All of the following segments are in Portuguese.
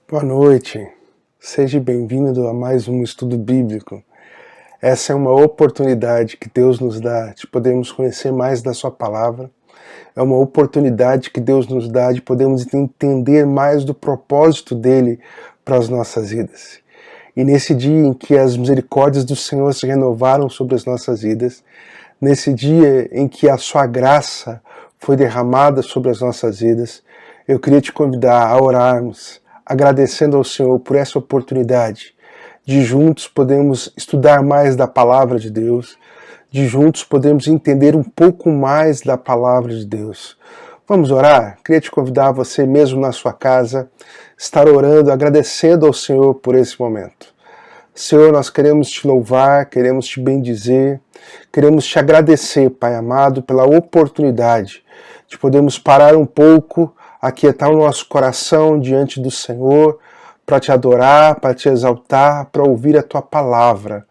Boa noite, seja bem-vindo a mais um estudo bíblico. Essa é uma oportunidade que Deus nos dá de podermos conhecer mais da sua palavra. É uma oportunidade que Deus nos dá de podermos entender mais do propósito dele para as nossas vidas. E nesse dia em que as misericórdias do Senhor se renovaram sobre as nossas vidas, nesse dia em que a sua graça foi derramada sobre as nossas vidas, eu queria te convidar a orarmos, agradecendo ao Senhor por essa oportunidade de juntos podermos estudar mais da palavra de Deus, de juntos podermos entender um pouco mais da palavra de Deus. Vamos orar? Queria te convidar, você mesmo na sua casa, estar orando, agradecendo ao Senhor por esse momento. Senhor, nós queremos te louvar, queremos te bendizer, queremos te agradecer, Pai amado, pela oportunidade de podermos parar um pouco, aquietar o nosso coração diante do Senhor, para te adorar, para te exaltar, para ouvir a tua palavra.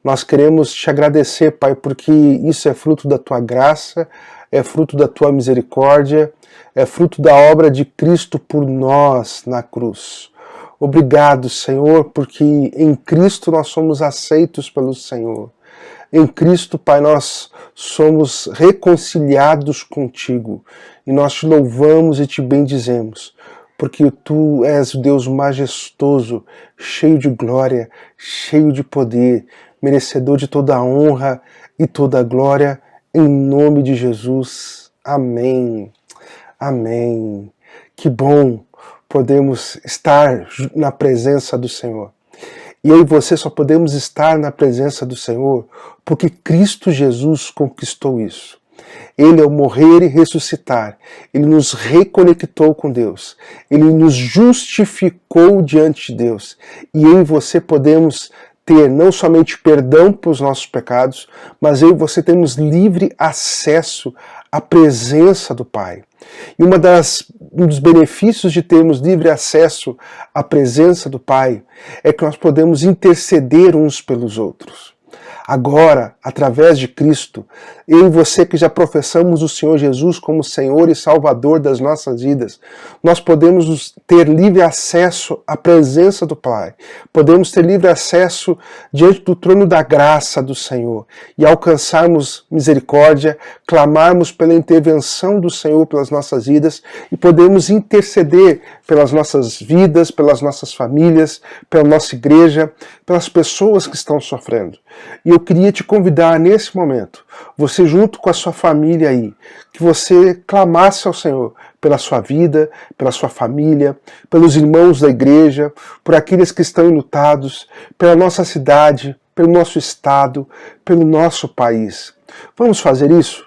Nós queremos te agradecer, Pai, porque isso é fruto da tua graça, é fruto da tua misericórdia, é fruto da obra de Cristo por nós na cruz. Obrigado, Senhor, porque em Cristo nós somos aceitos pelo Senhor. Em Cristo, Pai, nós somos reconciliados contigo e nós te louvamos e te bendizemos, porque tu és o Deus majestoso, cheio de glória, cheio de poder, merecedor de toda a honra e toda a glória, em nome de Jesus. Amém. Amém. Que bom podemos estar na presença do Senhor. E eu e você só podemos estar na presença do Senhor porque Cristo Jesus conquistou isso. Ele, ao morrer e ressuscitar, Ele nos reconectou com Deus. Ele nos justificou diante de Deus. E eu e você podemos ter não somente perdão pelos nossos pecados, mas eu e você temos livre acesso à presença do Pai. E um dos benefícios de termos livre acesso à presença do Pai é que nós podemos interceder uns pelos outros. Agora, através de Cristo, eu e você que já professamos o Senhor Jesus como Senhor e Salvador das nossas vidas, nós podemos ter livre acesso à presença do Pai. Podemos ter livre acesso diante do trono da graça do Senhor e alcançarmos misericórdia, clamarmos pela intervenção do Senhor pelas nossas vidas e podemos interceder pelas nossas vidas, pelas nossas famílias, pela nossa igreja, pelas pessoas que estão sofrendo. E eu queria te convidar nesse momento, você junto com a sua família aí, que você clamasse ao Senhor pela sua vida, pela sua família, pelos irmãos da igreja, por aqueles que estão enlutados, pela nossa cidade, pelo nosso estado, pelo nosso país. Vamos fazer isso?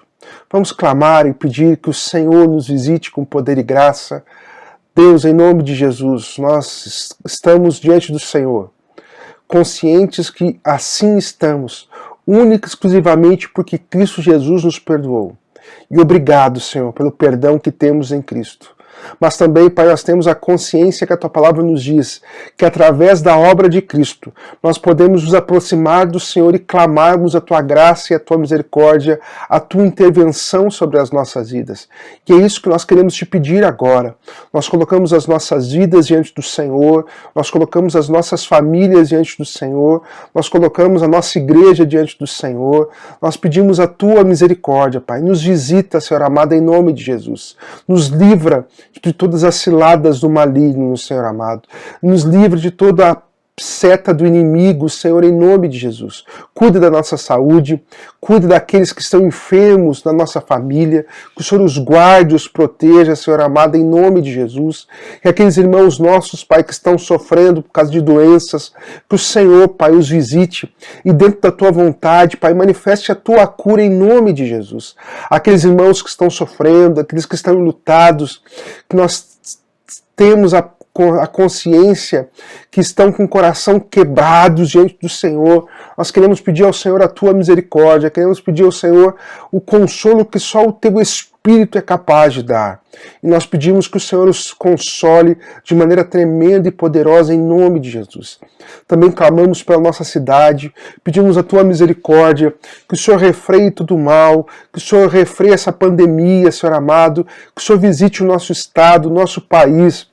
Vamos clamar e pedir que o Senhor nos visite com poder e graça. Deus, em nome de Jesus, nós estamos diante do Senhor, conscientes que assim estamos, única e exclusivamente porque Cristo Jesus nos perdoou. E obrigado, Senhor, pelo perdão que temos em Cristo. Mas também, Pai, nós temos a consciência que a Tua Palavra nos diz que através da obra de Cristo nós podemos nos aproximar do Senhor e clamarmos a Tua graça e a Tua misericórdia, a Tua intervenção sobre as nossas vidas. E é isso que nós queremos te pedir agora. Nós colocamos as nossas vidas diante do Senhor, nós colocamos as nossas famílias diante do Senhor, nós colocamos a nossa igreja diante do Senhor, nós pedimos a Tua misericórdia, Pai. Nos visita, Senhor amado, em nome de Jesus. Nos livra de todas as ciladas do maligno, Senhor amado. Nos livre de toda a seta do inimigo, Senhor, em nome de Jesus. Cuida da nossa saúde, cuida daqueles que estão enfermos na nossa família, que o Senhor os guarde, os proteja, Senhor amado, em nome de Jesus. E aqueles irmãos nossos, Pai, que estão sofrendo por causa de doenças, que o Senhor, Pai, os visite e dentro da Tua vontade, Pai, manifeste a Tua cura em nome de Jesus. Aqueles irmãos que estão sofrendo, aqueles que estão enlutados, que nós temos a consciência que estão com o coração quebrados diante do Senhor. Nós queremos pedir ao Senhor a Tua misericórdia, queremos pedir ao Senhor o consolo que só o Teu Espírito é capaz de dar. E nós pedimos que o Senhor os console de maneira tremenda e poderosa em nome de Jesus. Também clamamos pela nossa cidade, pedimos a Tua misericórdia, que o Senhor refreie todo o mal, que o Senhor refreie essa pandemia, Senhor amado, que o Senhor visite o nosso estado, o nosso país,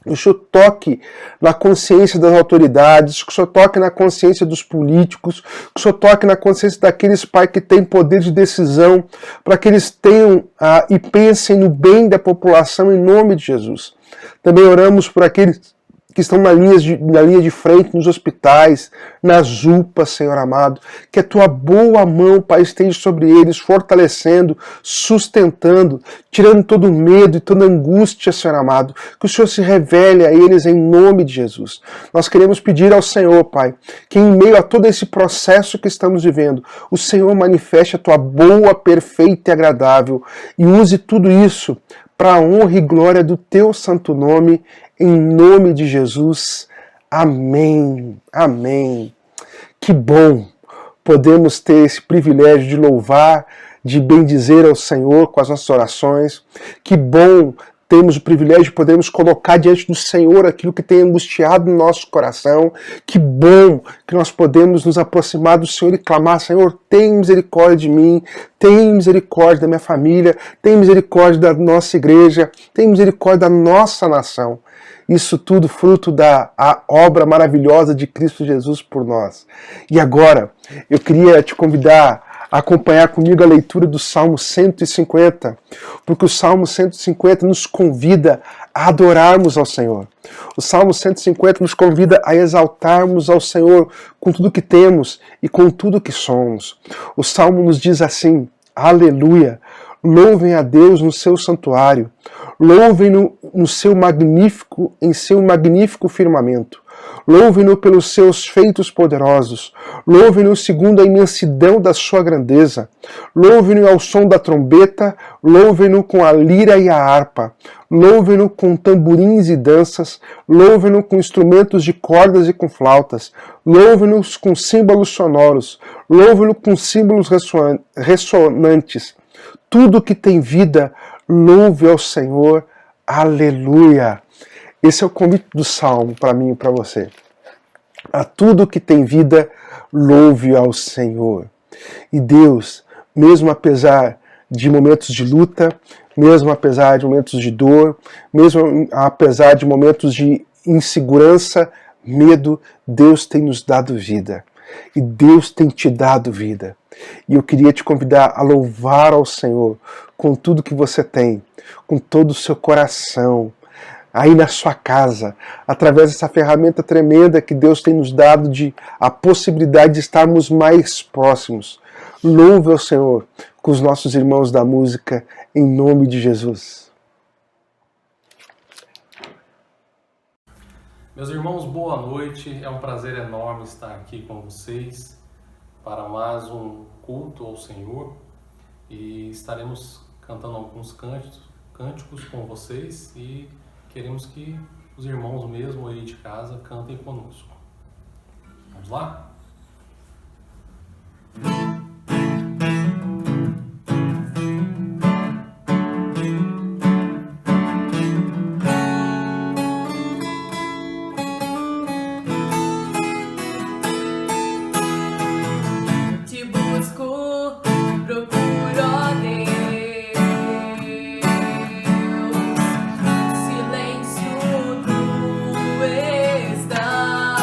Que o Senhor toque na consciência das autoridades, que o Senhor toque na consciência dos políticos, que o Senhor toque na consciência daqueles, Pai, que têm poder de decisão, para que eles tenham e pensem no bem da população em nome de Jesus. Também oramos por aqueles que estão na linha de frente, nos hospitais, nas UPAs, Senhor amado, que a Tua boa mão, Pai, esteja sobre eles, fortalecendo, sustentando, tirando todo o medo e toda a angústia, Senhor amado, que o Senhor se revele a eles em nome de Jesus. Nós queremos pedir ao Senhor, Pai, que em meio a todo esse processo que estamos vivendo, o Senhor manifeste a Tua boa, perfeita e agradável e use tudo isso para a honra e glória do Teu santo nome, em nome de Jesus. Amém. Amém. Que bom podemos ter esse privilégio de louvar, de bendizer ao Senhor com as nossas orações. Que bom temos o privilégio de podermos colocar diante do Senhor aquilo que tem angustiado no nosso coração. Que bom que nós podemos nos aproximar do Senhor e clamar: Senhor, tem misericórdia de mim, tem misericórdia da minha família, tem misericórdia da nossa igreja, tem misericórdia da nossa nação. Isso tudo fruto da obra maravilhosa de Cristo Jesus por nós. E agora, eu queria te convidar a acompanhar comigo a leitura do Salmo 150, porque o Salmo 150 nos convida a adorarmos ao Senhor. O Salmo 150 nos convida a exaltarmos ao Senhor com tudo que temos e com tudo que somos. O Salmo nos diz assim: Aleluia! Louvem a Deus no seu santuário, louvem-no em seu magnífico firmamento, louvem-no pelos seus feitos poderosos, louvem-no segundo a imensidão da sua grandeza, louvem-no ao som da trombeta, louvem-no com a lira e a harpa, louvem-no com tamborins e danças, louvem-no com instrumentos de cordas e com flautas, louvem-no com símbolos sonoros, louvem-no com símbolos ressonantes. Tudo que tem vida, louve ao Senhor. Aleluia! Esse é o convite do Salmo para mim e para você. A tudo que tem vida, louve ao Senhor. E Deus, mesmo apesar de momentos de luta, mesmo apesar de momentos de dor, mesmo apesar de momentos de insegurança, medo, Deus tem nos dado vida. E Deus tem te dado vida. E eu queria te convidar a louvar ao Senhor com tudo que você tem, com todo o seu coração, aí na sua casa, através dessa ferramenta tremenda que Deus tem nos dado de a possibilidade de estarmos mais próximos. Louve ao Senhor com os nossos irmãos da música, em nome de Jesus. Meus irmãos, boa noite. É um prazer enorme estar aqui com vocês para mais um culto ao Senhor e estaremos cantando alguns cânticos com vocês e queremos que os irmãos mesmo aí de casa cantem conosco. Vamos lá? Silêncio tu está.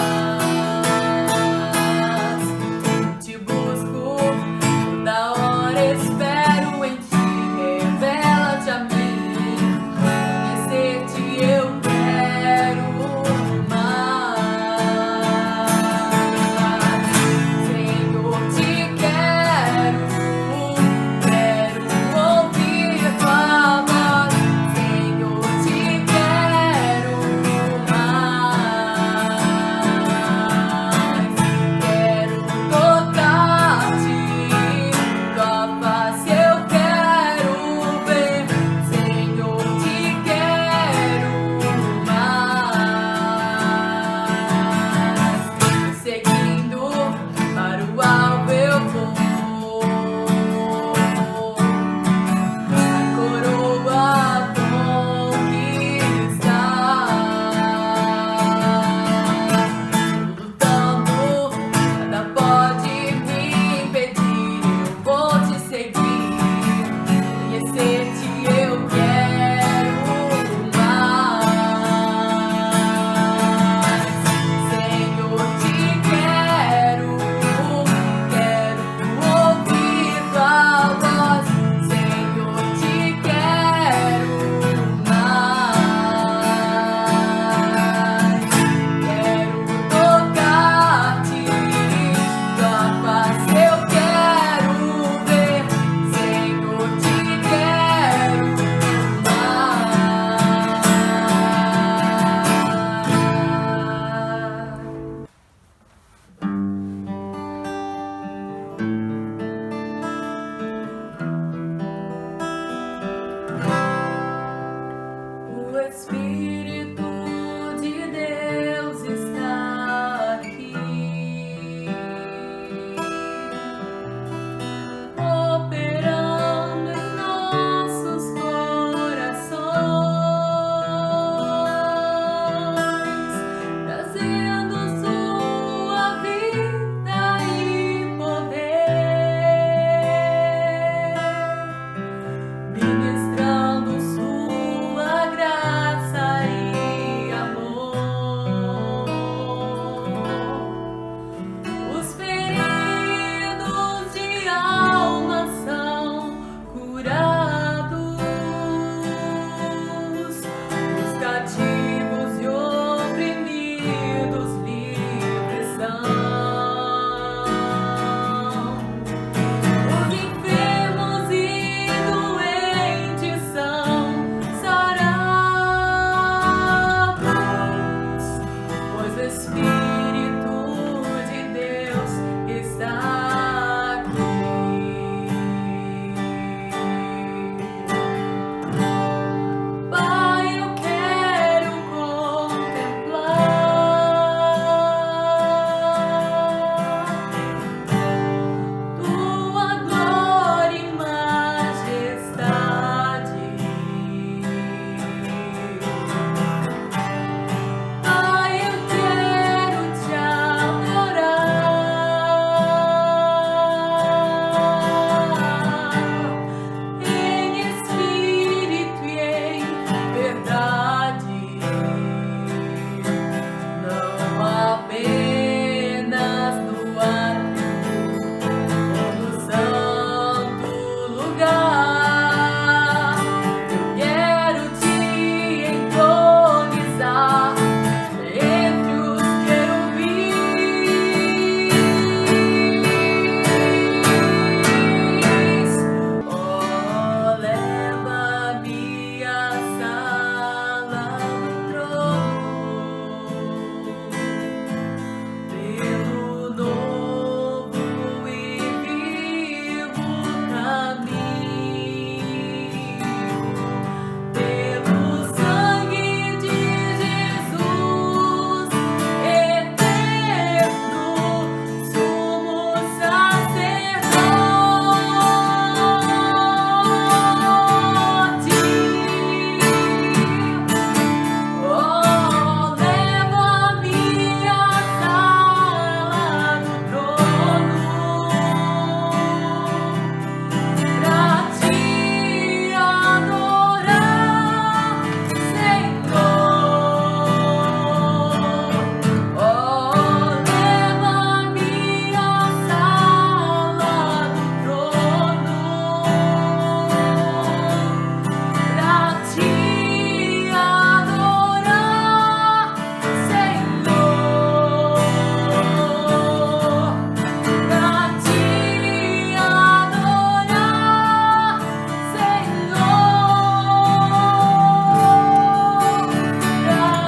Espírito de Deus está aqui, operando em nossos corações, trazendo sua vida e poder, ministrando sua graça e amor. Os feridos de alma são curados, os cativos e oprimidos livres são, os enfermos e doentes são sarados, pois o Espírito de Deus está aqui. Pai, eu quero contemplar tua glória e majestade. Pai, eu quero te adorar em espírito e em verdade, não apenas no átrio ou no santo lugar. Eu quero te entronizar entre os querubins. Oh, leva-me à sala do trono, pelo novo e vivo caminho, pelo sangue de Jesus, eterno sumo sacerdote. Oh, leva-me à sala do trono, pra te adorar, Senhor. Oh, leva-me à sala do trono, pra te adorar, Senhor. Pra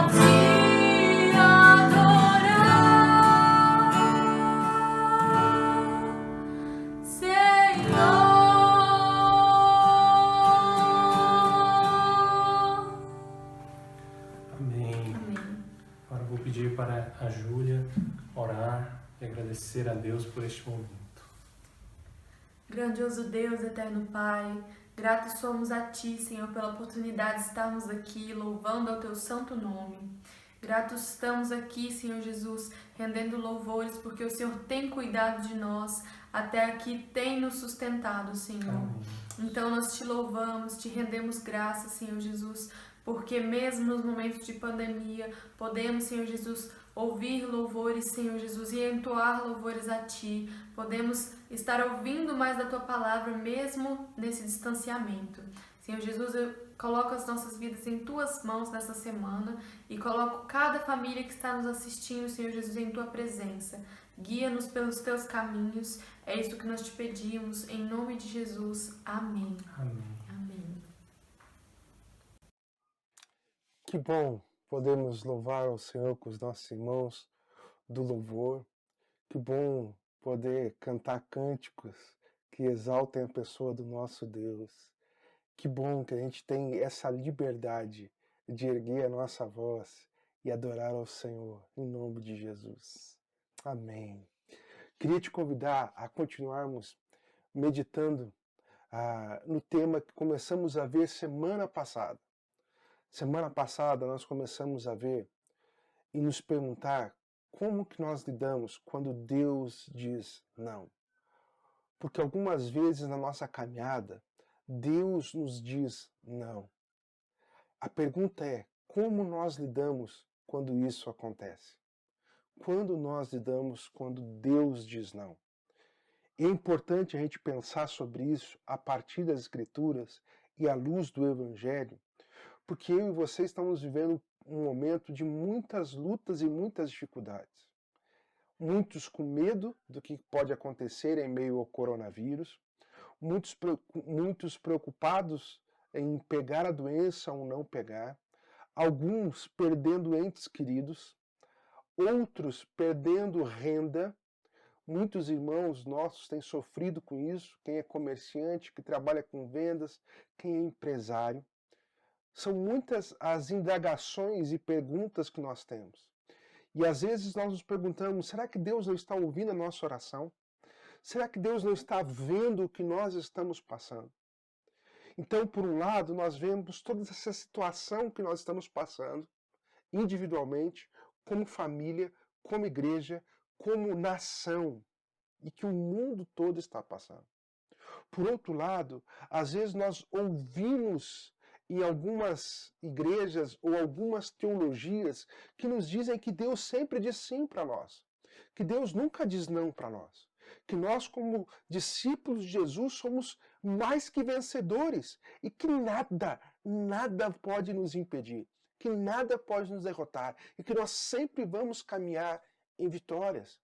te adorar, Senhor. Amém. Agora eu vou pedir para a Júlia orar e agradecer a Deus por este momento. Grandioso Deus, eterno Pai, gratos somos a Ti, Senhor, pela oportunidade de estarmos aqui louvando ao Teu santo nome. Gratos estamos aqui, Senhor Jesus, rendendo louvores, porque o Senhor tem cuidado de nós, até aqui tem nos sustentado, Senhor. Amém. Então nós te louvamos, te rendemos graças, Senhor Jesus, porque mesmo nos momentos de pandemia, podemos, Senhor Jesus, ouvir louvores, Senhor Jesus, e entoar louvores a Ti. Podemos estar ouvindo mais da Tua palavra, mesmo nesse distanciamento. Senhor Jesus, eu coloco as nossas vidas em Tuas mãos nessa semana e coloco cada família que está nos assistindo, Senhor Jesus, em Tua presença. Guia-nos pelos Teus caminhos. É isso que nós te pedimos, em nome de Jesus. Amém. Amém. Amém. Que bom podemos louvar ao Senhor com os nossos irmãos do louvor. Que bom poder cantar cânticos que exaltem a pessoa do nosso Deus. Que bom que a gente tem essa liberdade de erguer a nossa voz e adorar ao Senhor, em nome de Jesus. Amém. Queria te convidar a continuarmos meditando no tema que começamos a ver semana passada. Semana passada nós começamos a ver e nos perguntar como que nós lidamos quando Deus diz não. Porque algumas vezes na nossa caminhada, Deus nos diz não. A pergunta é, como nós lidamos quando isso acontece? Quando nós lidamos quando Deus diz não? É importante a gente pensar sobre isso a partir das Escrituras e à luz do Evangelho, porque eu e você estamos vivendo um momento de muitas lutas e muitas dificuldades. Muitos com medo do que pode acontecer em meio ao coronavírus, muitos preocupados em pegar a doença ou não pegar, alguns perdendo entes queridos, outros perdendo renda. Muitos irmãos nossos têm sofrido com isso, quem é comerciante, que trabalha com vendas, quem é empresário. São muitas as indagações e perguntas que nós temos. E às vezes nós nos perguntamos, será que Deus não está ouvindo a nossa oração? Será que Deus não está vendo o que nós estamos passando? Então, por um lado, nós vemos toda essa situação que nós estamos passando, individualmente, como família, como igreja, como nação, e que o mundo todo está passando. Por outro lado, às vezes nós ouvimos em algumas igrejas ou algumas teologias que nos dizem que Deus sempre diz sim para nós, que Deus nunca diz não para nós, que nós como discípulos de Jesus somos mais que vencedores e que nada pode nos impedir, que nada pode nos derrotar e que nós sempre vamos caminhar em vitórias.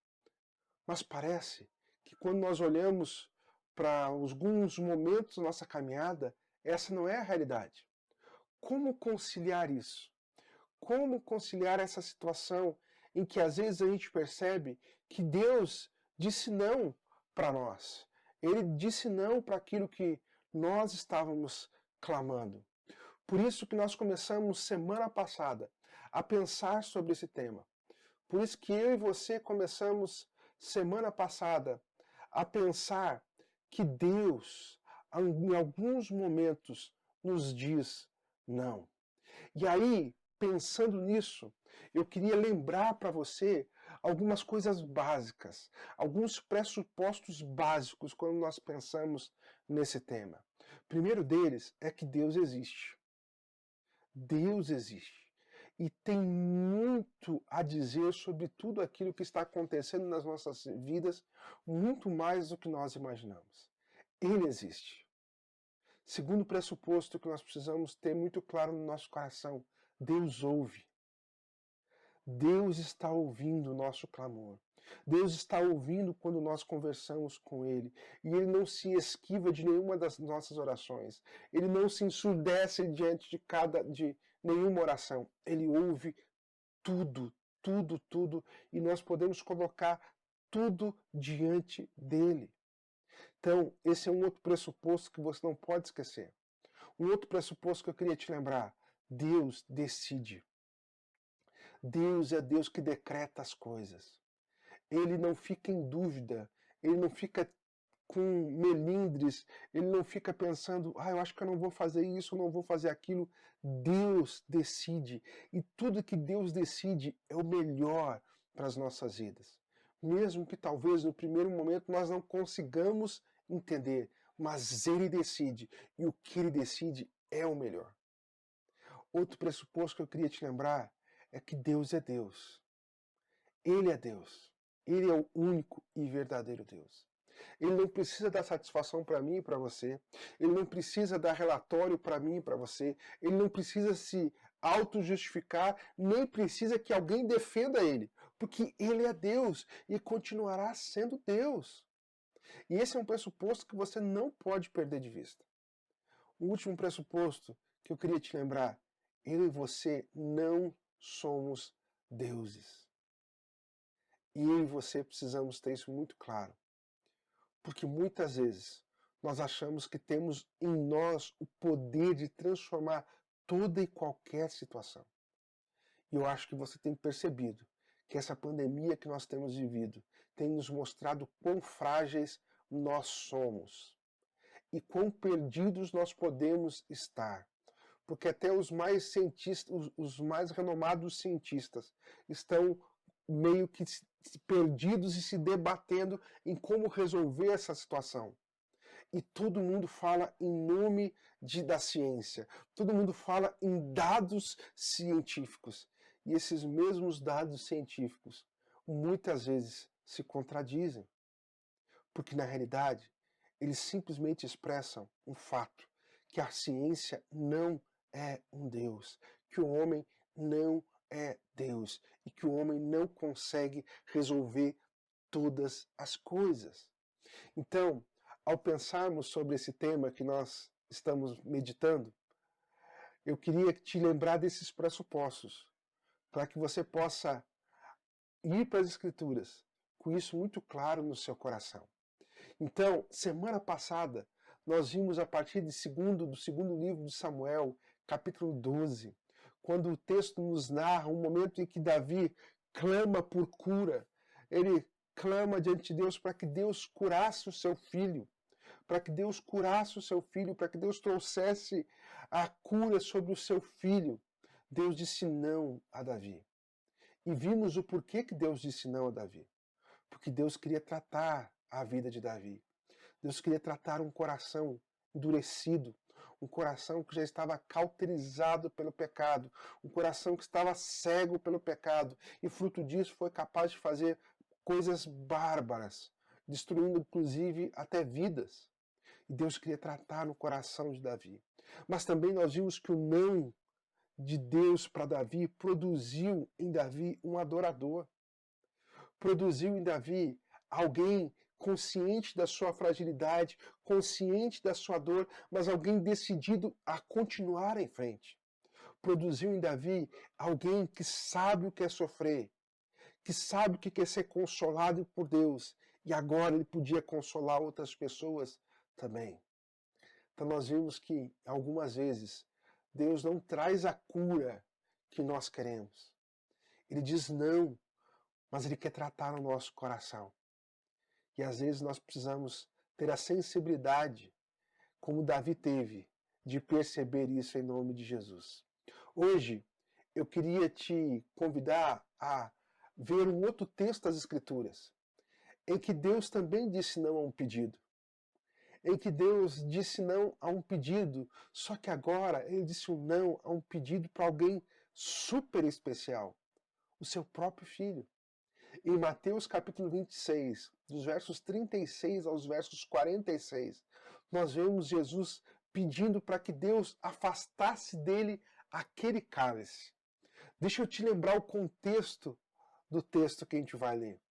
Mas parece que quando nós olhamos para alguns momentos da nossa caminhada, essa não é a realidade. Como conciliar isso? Como conciliar essa situação em que às vezes a gente percebe que Deus disse não para nós. Ele disse não para aquilo que nós estávamos clamando. Por isso que nós começamos semana passada a pensar sobre esse tema. Por isso que eu e você começamos semana passada a pensar que Deus, em alguns momentos, nos diz não. E aí, pensando nisso, eu queria lembrar para você algumas coisas básicas, alguns pressupostos básicos quando nós pensamos nesse tema. O primeiro deles é que Deus existe. Deus existe. E tem muito a dizer sobre tudo aquilo que está acontecendo nas nossas vidas, muito mais do que nós imaginamos. Ele existe. Segundo pressuposto que nós precisamos ter muito claro no nosso coração, Deus ouve. Deus está ouvindo o nosso clamor. Deus está ouvindo quando nós conversamos com Ele. E Ele não se esquiva de nenhuma das nossas orações. Ele não se ensurdece diante de nenhuma oração. Ele ouve tudo. E nós podemos colocar tudo diante dEle. Então, esse é um outro pressuposto que você não pode esquecer. Um outro pressuposto que eu queria te lembrar. Deus decide. Deus é Deus que decreta as coisas. Ele não fica em dúvida, ele não fica com melindres, ele não fica pensando, eu acho que eu não vou fazer isso, eu não vou fazer aquilo. Deus decide, e tudo que Deus decide é o melhor para as nossas vidas. Mesmo que talvez no primeiro momento nós não consigamos entender, mas Ele decide, e o que Ele decide é o melhor. Outro pressuposto que eu queria te lembrar é que Deus é Deus. Ele é Deus. Ele é o único e verdadeiro Deus. Ele não precisa dar satisfação para mim e para você. Ele não precisa dar relatório para mim e para você. Ele não precisa se auto-justificar, nem precisa que alguém defenda ele. Porque ele é Deus e continuará sendo Deus. E esse é um pressuposto que você não pode perder de vista. O último pressuposto que eu queria te lembrar. Eu e você não somos deuses. E eu e você precisamos ter isso muito claro. Porque muitas vezes nós achamos que temos em nós o poder de transformar toda e qualquer situação. E eu acho que você tem percebido que essa pandemia que nós temos vivido tem nos mostrado quão frágeis nós somos e quão perdidos nós podemos estar. Porque até os mais cientistas, os mais renomados cientistas estão meio que perdidos e se debatendo em como resolver essa situação. E todo mundo fala em nome da ciência, todo mundo fala em dados científicos. E esses mesmos dados científicos muitas vezes se contradizem. Porque na realidade, eles simplesmente expressam um fato, que a ciência não é um Deus, que o homem não é Deus e que o homem não consegue resolver todas as coisas. Então, ao pensarmos sobre esse tema que nós estamos meditando, eu queria te lembrar desses pressupostos, para que você possa ir para as Escrituras com isso muito claro no seu coração. Então, semana passada, nós vimos a partir do segundo livro de Samuel, capítulo 12, quando o texto nos narra um momento em que Davi clama por cura. Ele clama diante de Deus para que Deus curasse o seu filho, para que Deus curasse o seu filho, para que Deus trouxesse a cura sobre o seu filho. Deus disse não a Davi. E vimos o porquê que Deus disse não a Davi. Porque Deus queria tratar a vida de Davi. Deus queria tratar um coração endurecido, um coração que já estava cauterizado pelo pecado, um coração que estava cego pelo pecado, e fruto disso foi capaz de fazer coisas bárbaras, destruindo inclusive até vidas. E Deus queria tratar no coração de Davi. Mas também nós vimos que o não de Deus para Davi produziu em Davi um adorador. Produziu em Davi alguém consciente da sua fragilidade, consciente da sua dor, mas alguém decidido a continuar em frente. Produziu em Davi alguém que sabe o que é sofrer, que sabe o que é ser consolado por Deus, e agora ele podia consolar outras pessoas também. Então nós vimos que, algumas vezes, Deus não traz a cura que nós queremos. Ele diz não, mas Ele quer tratar o nosso coração. E às vezes nós precisamos ter a sensibilidade, como Davi teve, de perceber isso em nome de Jesus. Hoje, eu queria te convidar a ver um outro texto das Escrituras, em que Deus também disse não a um pedido. Em que Deus disse não a um pedido, só que agora Ele disse um não a um pedido para alguém super especial, o seu próprio filho. Em Mateus capítulo 26, dos versos 36 aos versos 46, nós vemos Jesus pedindo para que Deus afastasse dele aquele cálice. Deixa eu te lembrar o contexto do texto que a gente vai ler.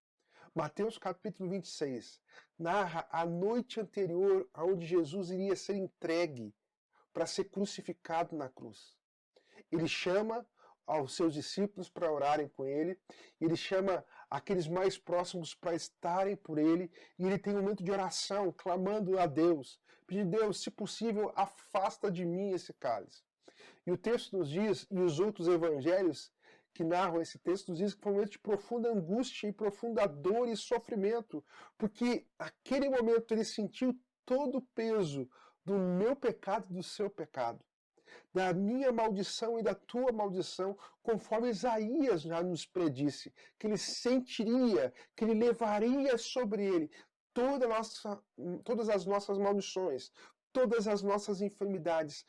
Mateus capítulo 26 narra a noite anterior aonde Jesus iria ser entregue para ser crucificado na cruz. Ele chama aos seus discípulos para orarem com ele, ele chama aqueles mais próximos para estarem por ele, e ele tem um momento de oração, clamando a Deus, pedindo: Deus, se possível, afasta de mim esse cálice. E o texto nos diz, e os outros evangelhos que narram esse texto nos diz que foi um momento de profunda angústia e profunda dor e sofrimento, porque naquele momento ele sentiu todo o peso do meu pecado e do seu pecado, da minha maldição e da tua maldição, conforme Isaías já nos predisse, que ele sentiria, que ele levaria sobre ele todas as nossas maldições, todas as nossas enfermidades,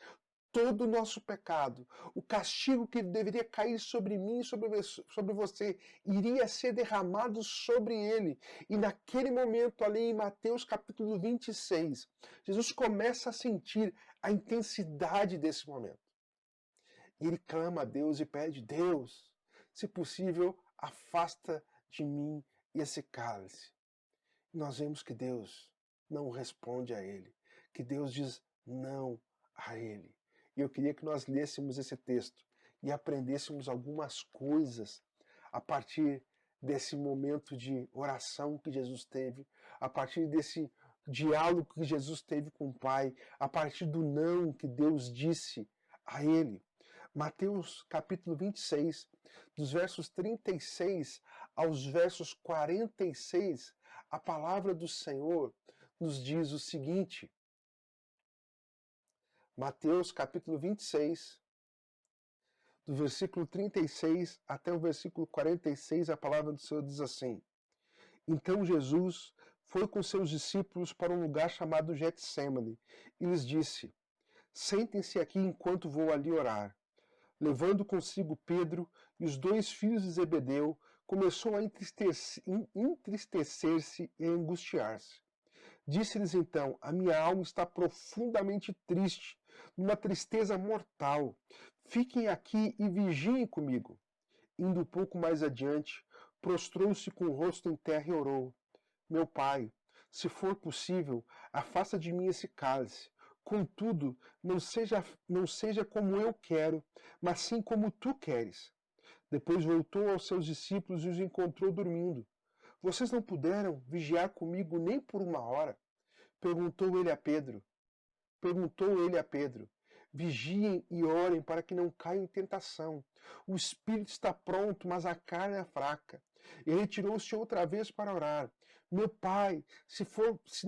todo o nosso pecado. O castigo que deveria cair sobre mim e sobre você iria ser derramado sobre ele. E naquele momento, ali em Mateus capítulo 26, Jesus começa a sentir a intensidade desse momento. E ele clama a Deus e pede: Deus, se possível, afasta de mim esse cálice. E nós vemos que Deus não responde a ele, que Deus diz não a ele. E eu queria que nós lêssemos esse texto e aprendêssemos algumas coisas a partir desse momento de oração que Jesus teve, a partir desse diálogo que Jesus teve com o Pai, a partir do não que Deus disse a ele. Mateus capítulo 26, dos versos 36 aos versos 46, a palavra do Senhor nos diz o seguinte. Mateus capítulo 26, do versículo 36 até o versículo 46, a palavra do Senhor diz assim: Então Jesus foi com seus discípulos para um lugar chamado Getsêmani e lhes disse: Sentem-se aqui enquanto vou ali orar. Levando consigo Pedro e os 2 filhos de Zebedeu, começou a entristecer-se e a angustiar-se. Disse-lhes então: A minha alma está profundamente triste, numa tristeza mortal. Fiquem aqui e vigiem comigo. Indo um pouco mais adiante, prostrou-se com o rosto em terra e orou: Meu pai, se for possível, afasta de mim esse cálice. Contudo, não seja como eu quero, mas sim como tu queres. Depois voltou aos seus discípulos e os encontrou dormindo. Vocês não puderam vigiar comigo nem por 1 hora? Perguntou ele a Pedro. Vigiem e orem para que não caiam em tentação. O espírito está pronto, mas a carne é fraca. E retirou-se outra vez para orar. Meu pai, se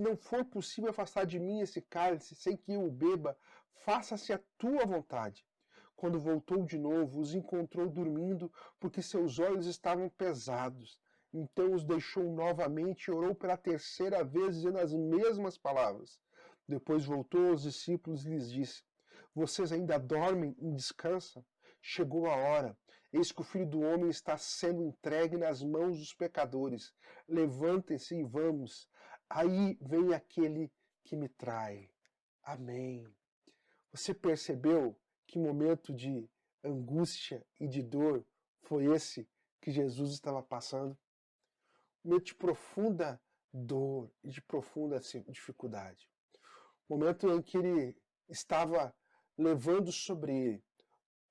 não for possível afastar de mim esse cálice sem que eu o beba, faça-se a tua vontade. Quando voltou de novo, os encontrou dormindo, porque seus olhos estavam pesados. Então os deixou novamente e orou pela 3ª vez, dizendo as mesmas palavras. Depois voltou aos discípulos e lhes disse: Vocês ainda dormem e descansam? Chegou a hora. Eis que o Filho do Homem está sendo entregue nas mãos dos pecadores. Levantem-se e vamos. Aí vem aquele que me trai. Amém. Você percebeu que momento de angústia e de dor foi esse que Jesus estava passando? Um momento de profunda dor e de profunda dificuldade. Momento em que ele estava levando sobre ele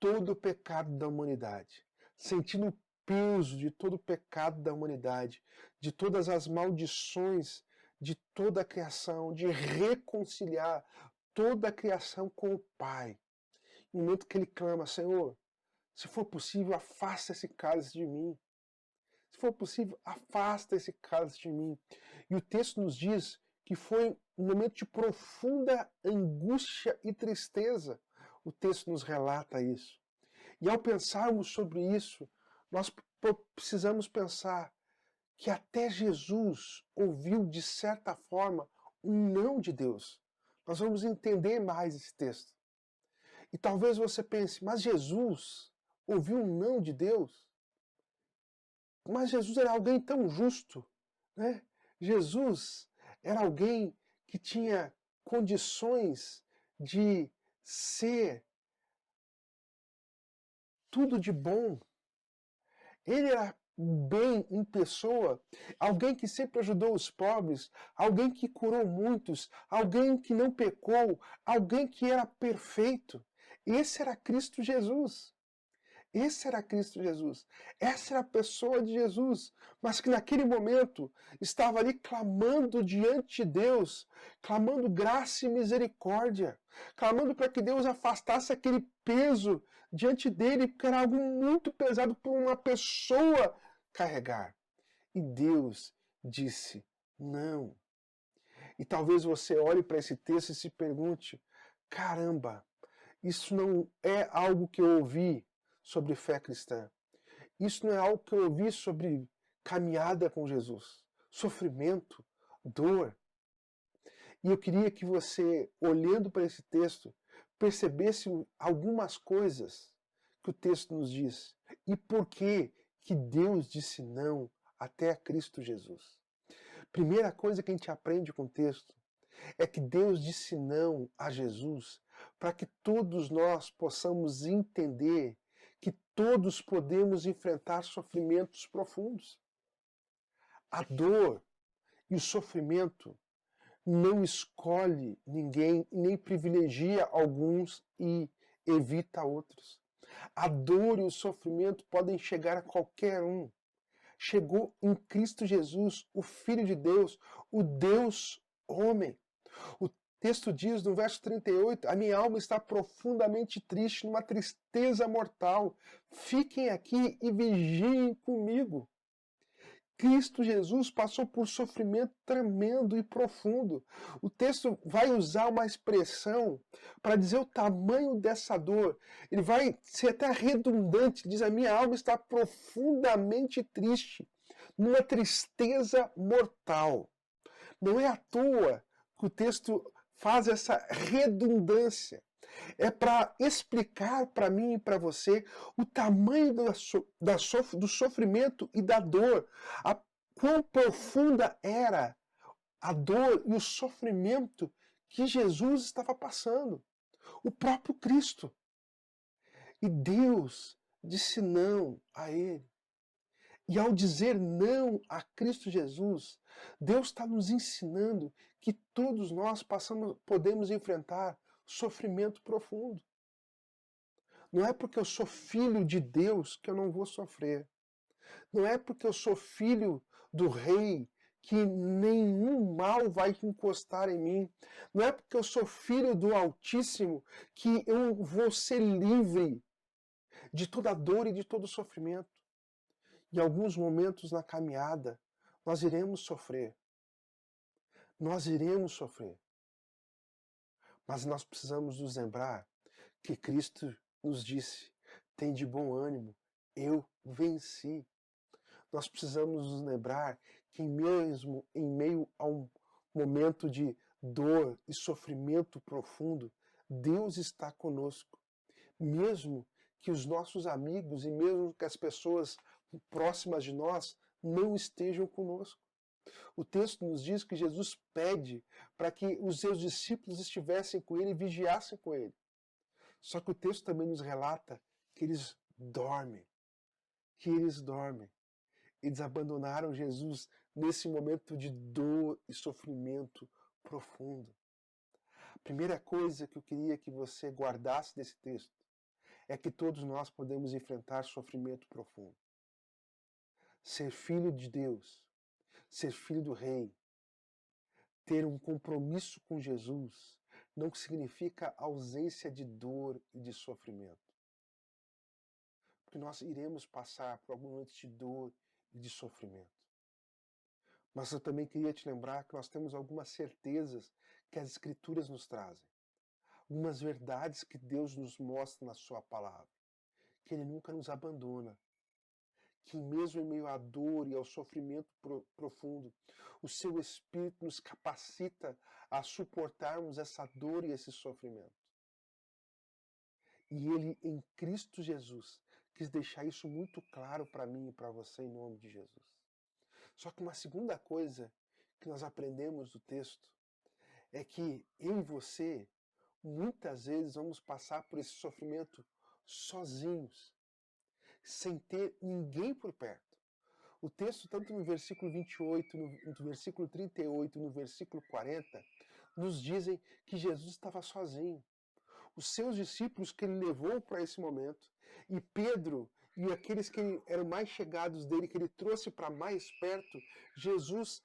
todo o pecado da humanidade, sentindo o peso de todo o pecado da humanidade, de todas as maldições de toda a criação, de reconciliar toda a criação com o Pai. No momento que ele clama: Senhor, se for possível, afasta esse cálice de mim. Se for possível, afasta esse cálice de mim. E o texto nos diz que foi um momento de profunda angústia e tristeza. O texto nos relata isso. E ao pensarmos sobre isso, nós precisamos pensar que até Jesus ouviu, de certa forma, um não de Deus. Nós vamos entender mais esse texto. E talvez você pense: mas Jesus ouviu um não de Deus? Mas Jesus era alguém tão justo, né? Jesus era alguém que tinha condições de ser tudo de bom. Ele era bem em pessoa, alguém que sempre ajudou os pobres, alguém que curou muitos, alguém que não pecou, alguém que era perfeito. Esse era Cristo Jesus. Esse era Cristo Jesus. Essa era a pessoa de Jesus, mas que naquele momento estava ali clamando diante de Deus, clamando graça e misericórdia, clamando para que Deus afastasse aquele peso diante dele, porque era algo muito pesado para uma pessoa carregar. E Deus disse não. E talvez você olhe para esse texto e se pergunte: caramba, isso não é algo que eu ouvi sobre fé cristã. Isso não é algo que eu ouvi sobre caminhada com Jesus. Sofrimento, dor. E eu queria que você, olhando para esse texto, percebesse algumas coisas que o texto nos diz. E por que Deus disse não até a Cristo Jesus. Primeira coisa que a gente aprende com o texto é que Deus disse não a Jesus para que todos nós possamos entender que todos podemos enfrentar sofrimentos profundos. A dor e o sofrimento não escolhe ninguém, nem privilegia alguns e evita outros. A dor e o sofrimento podem chegar a qualquer um. Chegou em Cristo Jesus, o Filho de Deus, o Deus homem. O texto diz no verso 38, a minha alma está profundamente triste, numa tristeza mortal. Fiquem aqui e vigiem comigo. Cristo Jesus passou por sofrimento tremendo e profundo. O texto vai usar uma expressão para dizer o tamanho dessa dor. Ele vai ser até redundante, diz a minha alma está profundamente triste, numa tristeza mortal. Não é à toa que o texto faz essa redundância. É para explicar para mim e para você o tamanho do sofrimento e da dor, a quão profunda era a dor e o sofrimento que Jesus estava passando, o próprio Cristo. E Deus disse não a ele. E ao dizer não a Cristo Jesus, Deus está nos ensinando que todos nós podemos enfrentar sofrimento profundo. Não é porque eu sou filho de Deus que eu não vou sofrer. Não é porque eu sou filho do Rei que nenhum mal vai encostar em mim. Não é porque eu sou filho do Altíssimo que eu vou ser livre de toda dor e de todo sofrimento. Em alguns momentos na caminhada, nós iremos sofrer. Nós iremos sofrer. Mas nós precisamos nos lembrar que Cristo nos disse, tem de bom ânimo, eu venci. Nós precisamos nos lembrar que mesmo em meio a um momento de dor e sofrimento profundo, Deus está conosco. Mesmo que os nossos amigos e mesmo que as pessoas próximas de nós não estejam conosco. O texto nos diz que Jesus pede para que os seus discípulos estivessem com ele e vigiassem com ele. Só que o texto também nos relata que eles dormem. Eles abandonaram Jesus nesse momento de dor e sofrimento profundo. A primeira coisa que eu queria que você guardasse desse texto é que todos nós podemos enfrentar sofrimento profundo. Ser filho de Deus, ser filho do Rei, ter um compromisso com Jesus, não significa ausência de dor e de sofrimento. Porque nós iremos passar por algum momento de dor e de sofrimento. Mas eu também queria te lembrar que nós temos algumas certezas que as Escrituras nos trazem. Algumas verdades que Deus nos mostra na sua palavra. Que Ele nunca nos abandona. Que mesmo em meio à dor e ao sofrimento profundo, o seu Espírito nos capacita a suportarmos essa dor e esse sofrimento. E Ele, em Cristo Jesus, quis deixar isso muito claro para mim e para você em nome de Jesus. Só que uma segunda coisa que nós aprendemos do texto é que eu e você, muitas vezes, vamos passar por esse sofrimento sozinhos, sem ter ninguém por perto. O texto, tanto no versículo 28, no versículo 38, no versículo 40, nos dizem que Jesus estava sozinho. Os seus discípulos que ele levou para esse momento, e Pedro e aqueles que eram mais chegados dele, que ele trouxe para mais perto, Jesus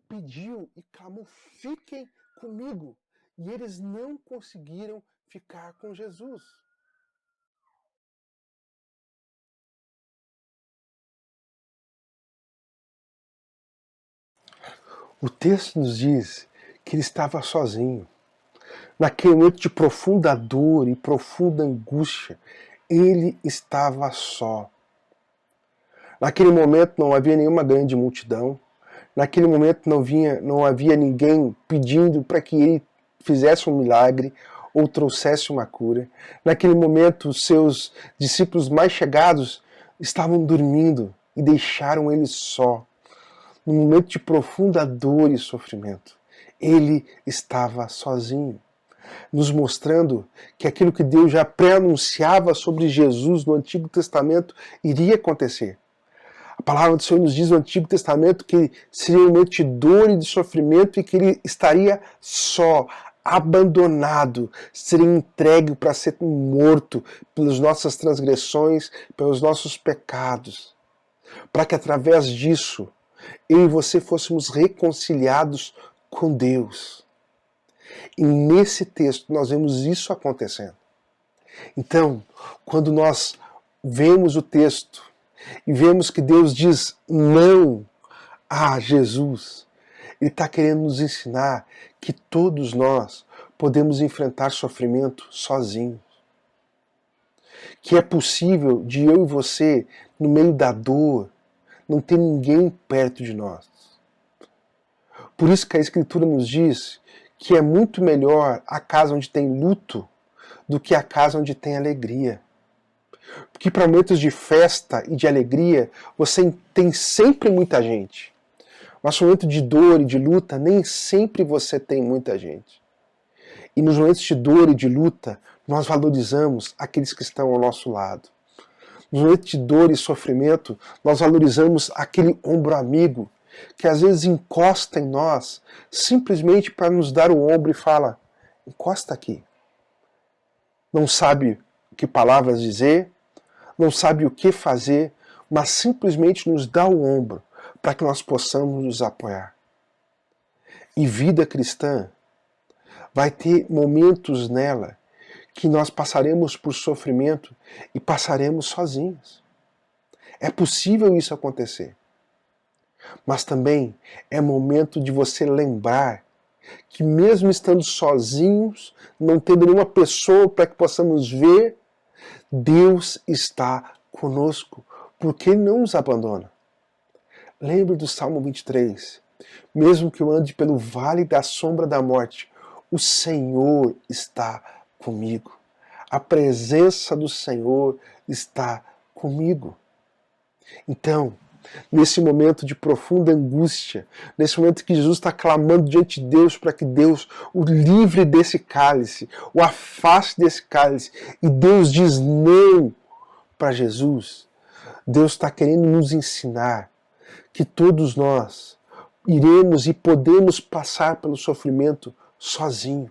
pediu e clamou, fiquem comigo. E eles não conseguiram ficar com Jesus. O texto nos diz que ele estava sozinho. Naquele momento de profunda dor e profunda angústia, ele estava só. Naquele momento não havia nenhuma grande multidão. Naquele momento não havia ninguém pedindo para que ele fizesse um milagre ou trouxesse uma cura. Naquele momento, os seus discípulos mais chegados estavam dormindo e deixaram ele só. Num momento de profunda dor e sofrimento, ele estava sozinho, nos mostrando que aquilo que Deus já pré-anunciava sobre Jesus no Antigo Testamento iria acontecer. A palavra do Senhor nos diz no Antigo Testamento que seria um momento de dor e de sofrimento e que ele estaria só, abandonado, seria entregue para ser morto pelas nossas transgressões, pelos nossos pecados, para que através disso eu e você fôssemos reconciliados com Deus. E nesse texto nós vemos isso acontecendo. Então, quando nós vemos o texto e vemos que Deus diz não a Jesus, Ele está querendo nos ensinar que todos nós podemos enfrentar sofrimento sozinhos. Que é possível de eu e você, no meio da dor, não ter ninguém perto de nós. Por isso que a Escritura nos diz que é muito melhor a casa onde tem luto do que a casa onde tem alegria. Porque para momentos de festa e de alegria, você tem sempre muita gente. Mas no momento de dor e de luta, nem sempre você tem muita gente. E nos momentos de dor e de luta, nós valorizamos aqueles que estão ao nosso lado. Nos momentos de dor e sofrimento, nós valorizamos aquele ombro amigo que às vezes encosta em nós simplesmente para nos dar o ombro e fala, encosta aqui. Não sabe que palavras dizer, não sabe o que fazer, mas simplesmente nos dá o ombro para que nós possamos nos apoiar. E vida cristã vai ter momentos nela que nós passaremos por sofrimento e passaremos sozinhos. É possível isso acontecer. Mas também é momento de você lembrar que mesmo estando sozinhos, não tendo nenhuma pessoa para que possamos ver, Deus está conosco, porque Ele não nos abandona. Lembre do Salmo 23. Mesmo que eu ande pelo vale da sombra da morte, o Senhor está comigo. A presença do Senhor está comigo. Então, nesse momento de profunda angústia, nesse momento que Jesus está clamando diante de Deus para que Deus o livre desse cálice, o afaste desse cálice, e Deus diz não para Jesus, Deus está querendo nos ensinar que todos nós iremos e podemos passar pelo sofrimento sozinho,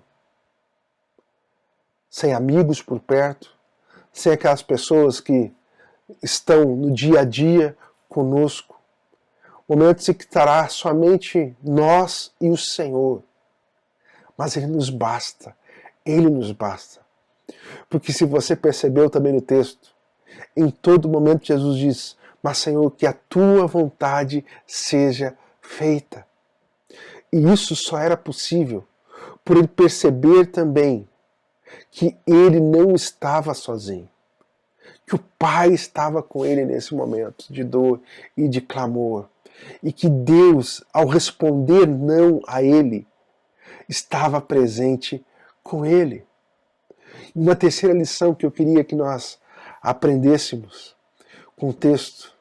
sem amigos por perto, sem aquelas pessoas que estão no dia a dia conosco. Momentos em que estará somente nós e o Senhor. Mas Ele nos basta. Ele nos basta. Porque se você percebeu também no texto, em todo momento Jesus diz, mas Senhor, que a Tua vontade seja feita. E isso só era possível por Ele perceber também que Ele não estava sozinho. Que o Pai estava com Ele nesse momento de dor e de clamor. E que Deus, ao responder não a Ele, estava presente com Ele. E uma terceira lição que eu queria que nós aprendêssemos com o texto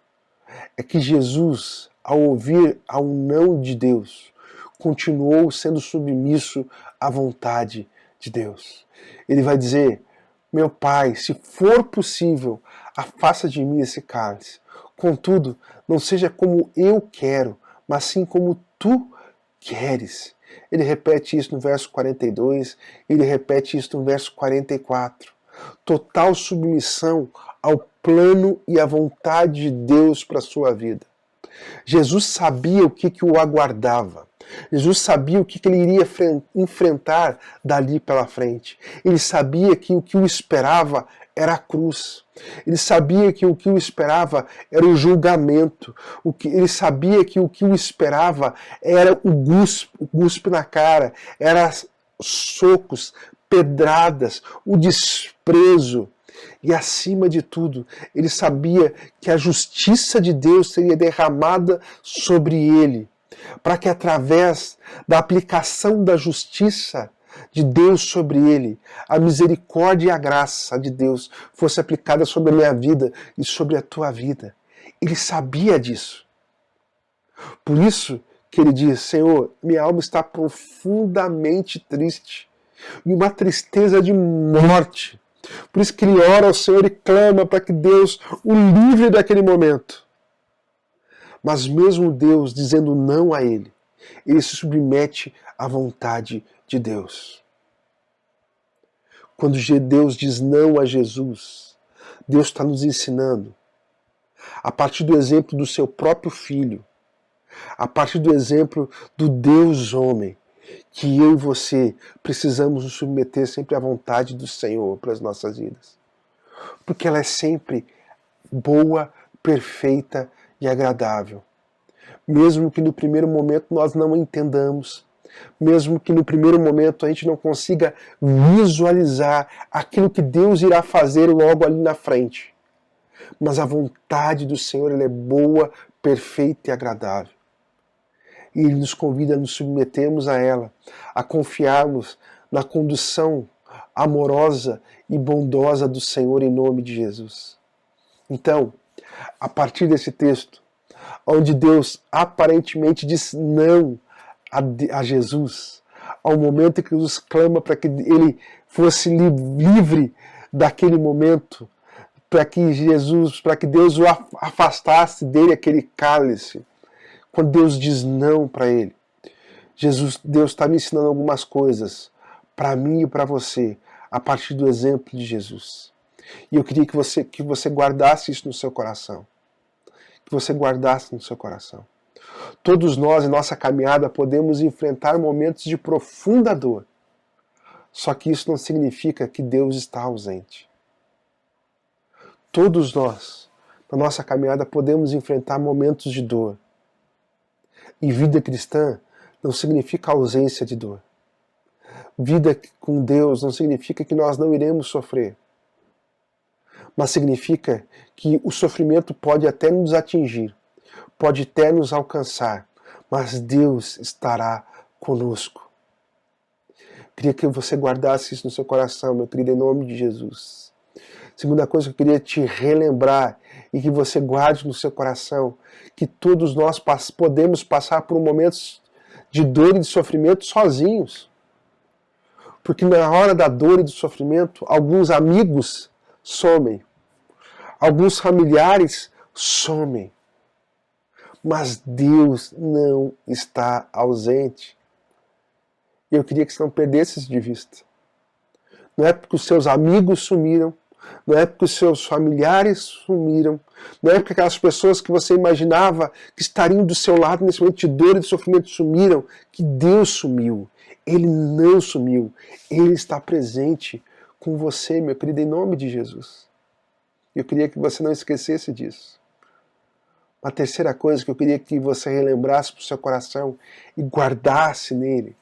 é que Jesus, ao ouvir ao não de Deus, continuou sendo submisso à vontade de Deus. Ele vai dizer, meu Pai, se for possível, afasta de mim esse cálice. Contudo, não seja como eu quero, mas sim como Tu queres. Ele repete isso no verso 42, ele repete isso no verso 44. Total submissão ao plano e à vontade de Deus para a sua vida. Jesus sabia o que o aguardava. Jesus sabia o que ele iria enfrentar dali pela frente. Ele sabia que o que o esperava era a cruz. Ele sabia que o que o esperava era o julgamento. Ele sabia que o que o esperava era o guspe na cara, era socos, pedradas, o desprezo. E acima de tudo, ele sabia que a justiça de Deus seria derramada sobre ele, para que através da aplicação da justiça de Deus sobre ele, a misericórdia e a graça de Deus fosse aplicada sobre a minha vida e sobre a tua vida. Ele sabia disso. Por isso que ele diz, Senhor, minha alma está profundamente triste, e uma tristeza de morte. Por isso que ele ora ao Senhor e clama para que Deus o livre daquele momento. Mas mesmo Deus dizendo não a ele, ele se submete à vontade de Deus. Quando Deus diz não a Jesus, Deus está nos ensinando, a partir do exemplo do seu próprio Filho, a partir do exemplo do Deus homem, que eu e você precisamos nos submeter sempre à vontade do Senhor para as nossas vidas. Porque ela é sempre boa, perfeita e agradável. Mesmo que no primeiro momento nós não entendamos, mesmo que no primeiro momento a gente não consiga visualizar aquilo que Deus irá fazer logo ali na frente. Mas a vontade do Senhor ela é boa, perfeita e agradável. E Ele nos convida a nos submetermos a ela, a confiarmos na condução amorosa e bondosa do Senhor em nome de Jesus. Então, a partir desse texto, onde Deus aparentemente diz não a Jesus, ao momento em que Jesus clama para que ele fosse livre daquele momento, para que Deus o afastasse dele aquele cálice. Quando Deus diz não para ele, Deus está me ensinando algumas coisas para mim e para você, a partir do exemplo de Jesus. E eu queria que você guardasse isso no seu coração. Que você guardasse no seu coração. Todos nós, em nossa caminhada, podemos enfrentar momentos de profunda dor. Só que isso não significa que Deus está ausente. Todos nós, na nossa caminhada, podemos enfrentar momentos de dor. E vida cristã não significa ausência de dor. Vida com Deus não significa que nós não iremos sofrer. Mas significa que o sofrimento pode até nos atingir, pode até nos alcançar, mas Deus estará conosco. Queria que você guardasse isso no seu coração, meu querido, em nome de Jesus. Segunda coisa que eu queria te relembrar e que você guarde no seu coração, que todos nós podemos passar por momentos de dor e de sofrimento sozinhos. Porque na hora da dor e do sofrimento, alguns amigos somem, alguns familiares somem, mas Deus não está ausente. Eu queria que você não perdesse isso de vista. Não é porque os seus amigos sumiram, não é porque os seus familiares sumiram, não é porque aquelas pessoas que você imaginava que estariam do seu lado nesse momento de dor e de sofrimento sumiram, que Deus sumiu. Ele não sumiu. Ele está presente com você, meu querido, em nome de Jesus. Eu queria que você não esquecesse disso. Uma terceira coisa que eu queria que você relembrasse para o seu coração e guardasse nele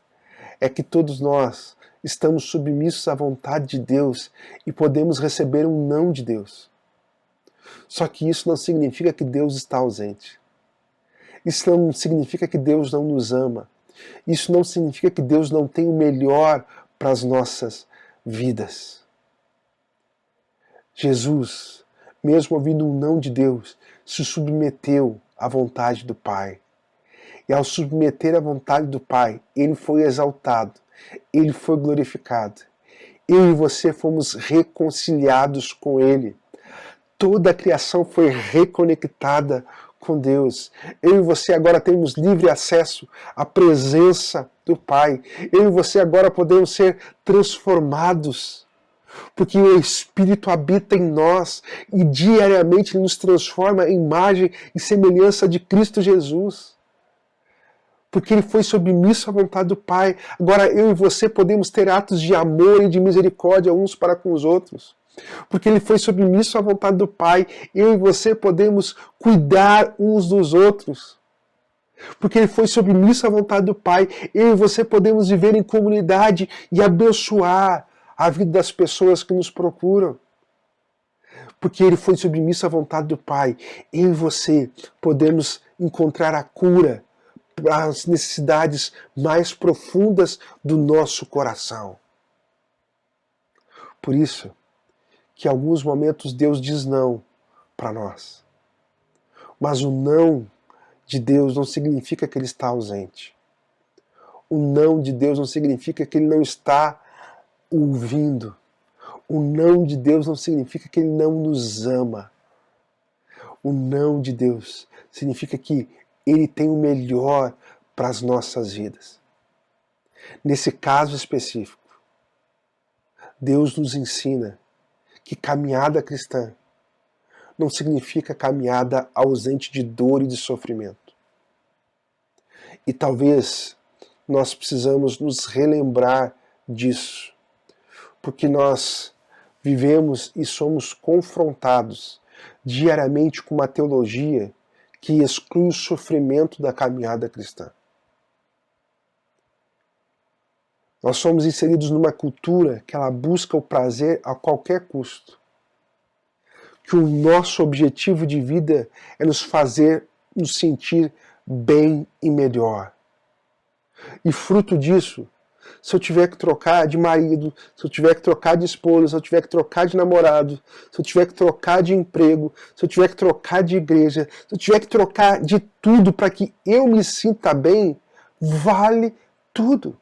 é que todos nós estamos submissos à vontade de Deus e podemos receber um não de Deus. Só que isso não significa que Deus está ausente. Isso não significa que Deus não nos ama. Isso não significa que Deus não tem o melhor para as nossas vidas. Jesus, mesmo ouvindo um não de Deus, se submeteu à vontade do Pai. E ao submeter à vontade do Pai, Ele foi exaltado, Ele foi glorificado. Eu e você fomos reconciliados com Ele. Toda a criação foi reconectada com Deus. Eu e você agora temos livre acesso à presença do Pai. Eu e você agora podemos ser transformados, porque o Espírito habita em nós e diariamente nos transforma em imagem e semelhança de Cristo Jesus. Porque Ele foi submisso à vontade do Pai. Agora eu e você podemos ter atos de amor e de misericórdia uns para com os outros. Porque Ele foi submisso à vontade do Pai, eu e você podemos cuidar uns dos outros. Porque Ele foi submisso à vontade do Pai, eu e você podemos viver em comunidade e abençoar a vida das pessoas que nos procuram. Porque Ele foi submisso à vontade do Pai, eu e você podemos encontrar a cura para as necessidades mais profundas do nosso coração. Por isso, que em alguns momentos Deus diz não para nós. Mas o não de Deus não significa que Ele está ausente. O não de Deus não significa que Ele não está ouvindo. O não de Deus não significa que Ele não nos ama. O não de Deus significa que Ele tem o melhor para as nossas vidas. Nesse caso específico, Deus nos ensina que caminhada cristã não significa caminhada ausente de dor e de sofrimento. E talvez nós precisamos nos relembrar disso, porque nós vivemos e somos confrontados diariamente com uma teologia que exclui o sofrimento da caminhada cristã. Nós somos inseridos numa cultura que ela busca o prazer a qualquer custo. Que o nosso objetivo de vida é nos fazer nos sentir bem e melhor. E fruto disso, se eu tiver que trocar de marido, se eu tiver que trocar de esposa, se eu tiver que trocar de namorado, se eu tiver que trocar de emprego, se eu tiver que trocar de igreja, se eu tiver que trocar de tudo para que eu me sinta bem, vale tudo.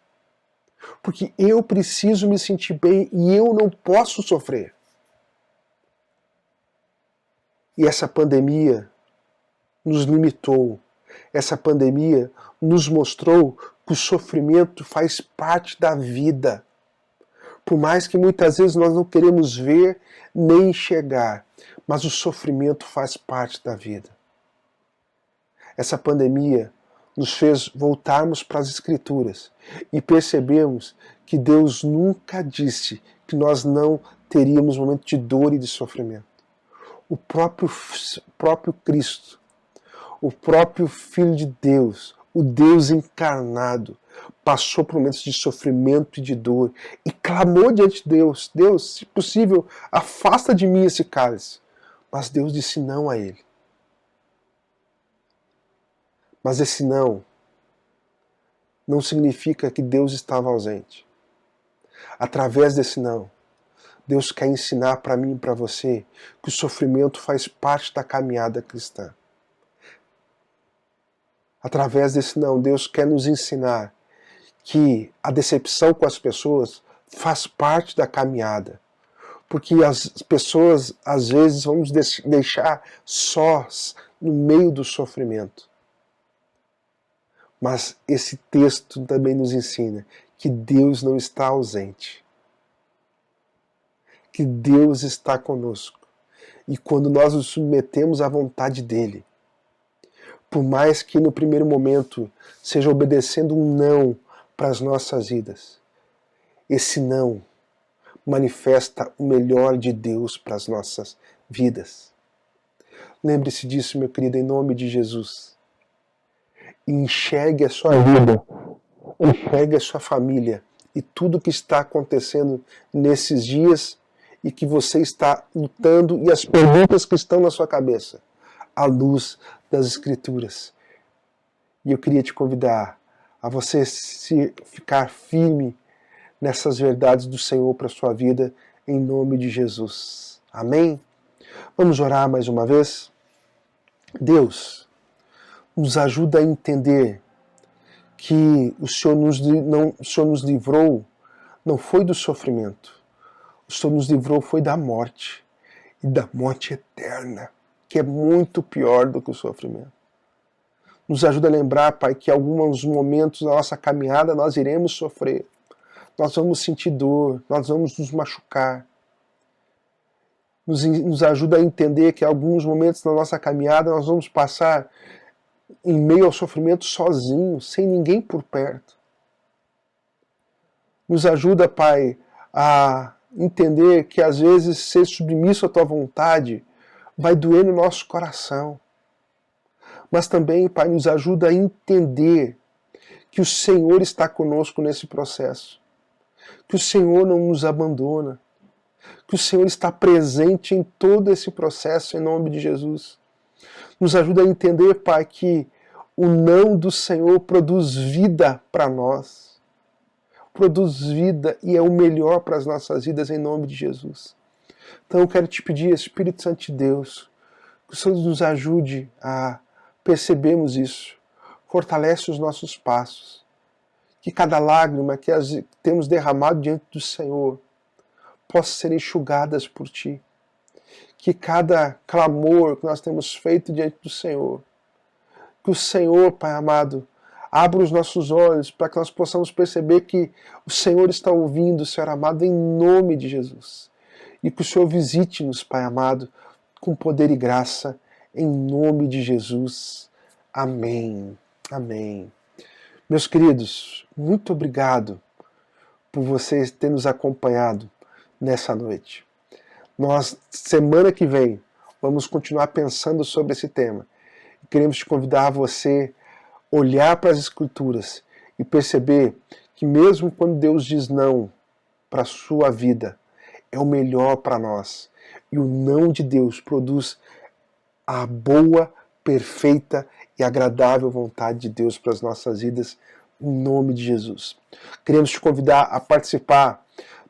Porque eu preciso me sentir bem e eu não posso sofrer. E essa pandemia nos limitou. Essa pandemia nos mostrou que o sofrimento faz parte da vida. Por mais que muitas vezes nós não queremos ver nem enxergar, mas o sofrimento faz parte da vida. Essa pandemia nos fez voltarmos para as Escrituras e percebemos que Deus nunca disse que nós não teríamos momento de dor e de sofrimento. O próprio Cristo, o próprio Filho de Deus, o Deus encarnado, passou por momentos de sofrimento e de dor e clamou diante de Deus: Deus, se possível, afasta de mim esse cálice. Mas Deus disse não a ele. Mas esse não significa que Deus estava ausente. Através desse não, Deus quer ensinar para mim e para você que o sofrimento faz parte da caminhada cristã. Através desse não, Deus quer nos ensinar que a decepção com as pessoas faz parte da caminhada. Porque as pessoas, às vezes, vão nos deixar sós no meio do sofrimento. Mas esse texto também nos ensina que Deus não está ausente. Que Deus está conosco. E quando nós nos submetemos à vontade dEle, por mais que no primeiro momento seja obedecendo um não para as nossas vidas, esse não manifesta o melhor de Deus para as nossas vidas. Lembre-se disso, meu querido, em nome de Jesus. Enxergue a sua vida, enxergue a sua família e tudo o que está acontecendo nesses dias e que você está lutando e as perguntas que estão na sua cabeça, à luz das Escrituras. E eu queria te convidar a você ficar firme nessas verdades do Senhor para a sua vida, em nome de Jesus. Amém? Vamos orar mais uma vez? Deus, nos ajuda a entender que o Senhor nos livrou, não foi do sofrimento, o Senhor nos livrou foi da morte, e da morte eterna, que é muito pior do que o sofrimento. Nos ajuda a lembrar, Pai, que em alguns momentos da nossa caminhada nós iremos sofrer, nós vamos sentir dor, nós vamos nos machucar. Nos ajuda a entender que em alguns momentos da nossa caminhada nós vamos passar em meio ao sofrimento sozinhos, sem ninguém por perto. Nos ajuda, Pai, a entender que às vezes ser submisso à Tua vontade vai doer no nosso coração. Mas também, Pai, nos ajuda a entender que o Senhor está conosco nesse processo. Que o Senhor não nos abandona. Que o Senhor está presente em todo esse processo, em nome de Jesus. Nos ajuda a entender, Pai, que o não do Senhor produz vida para nós. Produz vida e é o melhor para as nossas vidas, em nome de Jesus. Então eu quero te pedir, Espírito Santo de Deus, que o Senhor nos ajude a percebermos isso. Fortalece os nossos passos. Que cada lágrima que temos derramado diante do Senhor possa ser enxugadas por Ti. Que cada clamor que nós temos feito diante do Senhor, que o Senhor, Pai amado, abra os nossos olhos para que nós possamos perceber que o Senhor está ouvindo, Senhor amado, em nome de Jesus. E que o Senhor visite-nos, Pai amado, com poder e graça, em nome de Jesus. Amém. Amém. Meus queridos, muito obrigado por vocês terem nos acompanhado nessa noite. Nós, semana que vem, vamos continuar pensando sobre esse tema. Queremos te convidar a você olhar para as Escrituras e perceber que mesmo quando Deus diz não para a sua vida, é o melhor para nós. E o não de Deus produz a boa, perfeita e agradável vontade de Deus para as nossas vidas, em nome de Jesus. Queremos te convidar a participar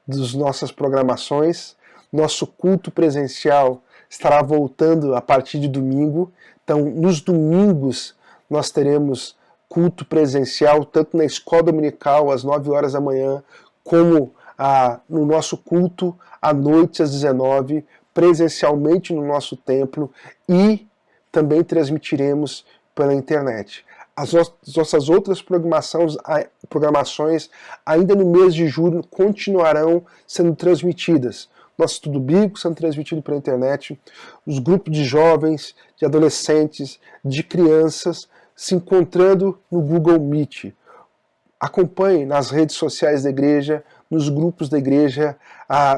das nossas programações. Nosso culto presencial estará voltando a partir de domingo. Então, nos domingos, nós teremos culto presencial, tanto na escola dominical, às 9 horas da manhã, como no nosso culto à noite, às 19, presencialmente no nosso templo, e também transmitiremos pela internet. As nossas outras programações, ainda no mês de julho, continuarão sendo transmitidas. Nosso estudo bíblico sendo transmitido pela internet, os grupos de jovens, de adolescentes, de crianças, se encontrando no Google Meet. Acompanhe nas redes sociais da igreja, nos grupos da igreja,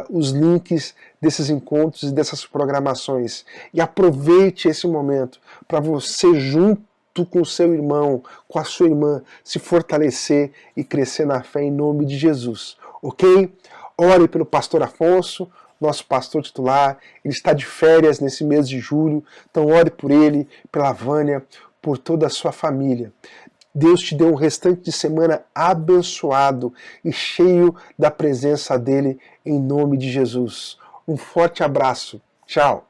os links desses encontros e dessas programações. E aproveite esse momento para você, junto com o seu irmão, com a sua irmã, se fortalecer e crescer na fé em nome de Jesus. Ok? Ore pelo pastor Afonso, nosso pastor titular. Ele está de férias nesse mês de julho, então ore por ele, pela Vânia, por toda a sua família. Deus te dê um restante de semana abençoado e cheio da presença dele, em nome de Jesus. Um forte abraço. Tchau.